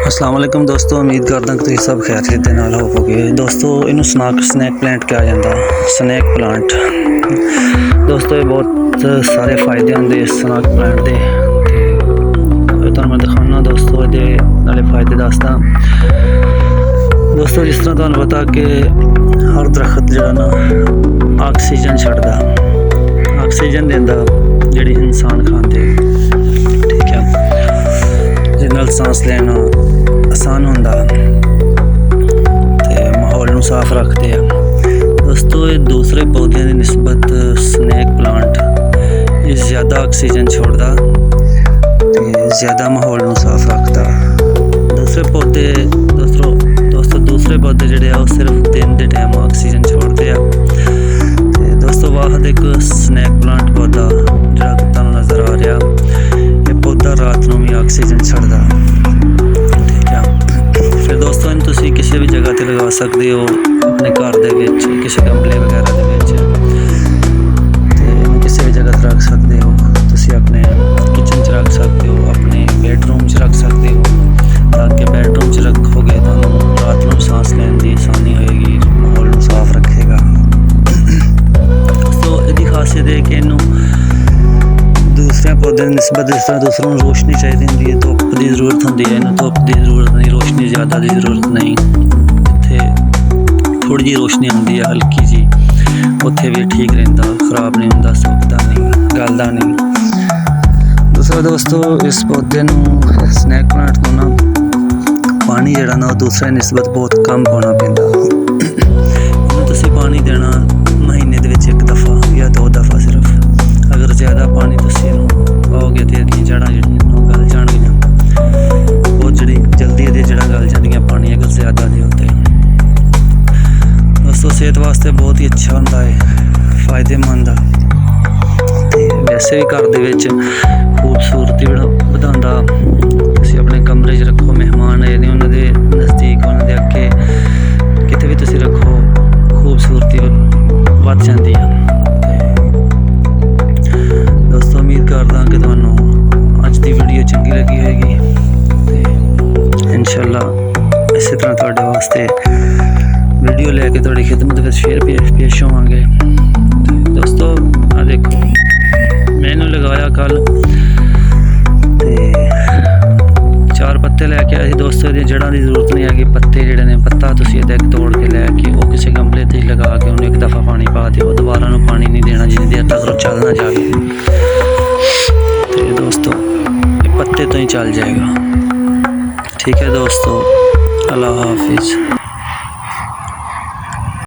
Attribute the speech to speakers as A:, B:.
A: अस्सलाम वालेकुम दोस्तों, उम्मीद करदा कि तुसीं सब खैरियत दे नाल होवोगे। दोस्तों इनू स्नैक प्लांट कहा जाता। स्नैक प्लांट दोस्तों ये बहुत सारे फायदे होंगे इस स्नैक प्लांट के, तुहानूं मैं दिखाना दोस्तों ये नाले फायदे दसदा। दोस्तों जिस तरह तुहानूं पता कि हर दरखत जिहड़ा ना ऑक्सीजन छड्डदा, ऑक्सीजन दिंदा जिहड़ी इंसान खांदे, ठीक है, जिहदे नाल सांस लेना आसान होंदा ते माहौल नूं साफ रखते हैं। दोस्तों ये दूसरे पौधों की निस्बत स्नैक प्लांट ये ज़्यादा ऑक्सीजन छोड़दा ते ज़्यादा माहौल नूं साफ रखता। दूसरे पौधे दोस्तों दूसरे पौधे जिहड़े आ सिर्फ दिन के टाइम ऑक्सीजन छोड़ते हैं। दोस्तों वाहद एक स्नैक प्लांट पौधा जिहड़ा तुहानूं नज़र आ रहा, ये पौधा रात नूं भी ऑक्सीजन छड्डदा, ठीक है। फिर दोस्तों इन तुसीं किसी भी जगह ते लगा सकते हो, अपने घर दे विच किसी गमले वगैरह दे विच ते किसी भी जगह ते रख सकते हो। तुसीं अपने किचन च रख सकते हो, अपने बेडरूम च रख सकते हो, ताकि बेडरूम च रखोगे तो रात को सांस लेने की आसानी होएगी, माहौल को साफ रखेगा। तो इसकी खासियत है कि इनू दूसरे पौधे की निस्बत जिस तरह दूसरों को रोशनी चाहिए होंगी है, धुप्प की जरूरत होंगी है, इन्हें धुप्प की जरूरत नहीं, रोशनी ज़्यादा की जरूरत नहीं। इत्थे थोड़ी जी रोशनी आती है हल्की जी, उत्थे भी ठीक रहता, खराब नहीं होंदा, सुकता नहीं, गलदा नहीं। दूसरा दोस्तों इस पौधे नूं स्नैक प्लांट को ना पानी जिहड़ा ना दूसरे निस्बत बहुत कम पाना पैंदा। इन्हूं तुसीं पानी देना महीने दे विच एक दफ़ा या दो दफ़ा सिर्फ। अगर ज़्यादा पानी तुसीं पाओगे तो इसदी जड़ां जिहड़ियां गल जाणगियां, बहुत जल्दी ये जड़ां गल जांदियां पानी अगर ज़्यादा दे होते। दोस्तों सेहत वास्ते बहुत ही अच्छा होंदा है, फायदेमंद है। वैसे भी घर दे विच खूबसूरती वधांदा। तुसीं अपने कमरे च रखो, मेहमान आए ने उन्हां दे नज़दीक, उन्हां दे अगे किते भी तुसीं रखो, खूबसूरती वध जांदी है। दोस्तों उम्मीद करदा कि तुहानूं अज दी वीडियो चंगी लगी होएगी ते इंशाअल्लाह इसी तरह तुहाडे वास्ते वीडियो लैके तुहाडी खिदमत विच फिर पेश होवांगे। दोस्तों आ देखो मैंने लगाया कल ते 4 पत्ते लैके आए दोस्तों। ये जड़ां की जरूरत नहीं है, पत्ते जिहड़े ने पत्ता तुसीं इहदा तोड़ के लैके वो किसी गमले ते लगा के उन्हें एक दफ़ा पानी पा दिओ, दोबारा नूं पानी नहीं देना जिन्नी देर तक वो चल ना जाए। तो दोस्तों ये पत्ते तो ही चल जाएगा, ठीक है दोस्तों। अल्लाह हाफिज़।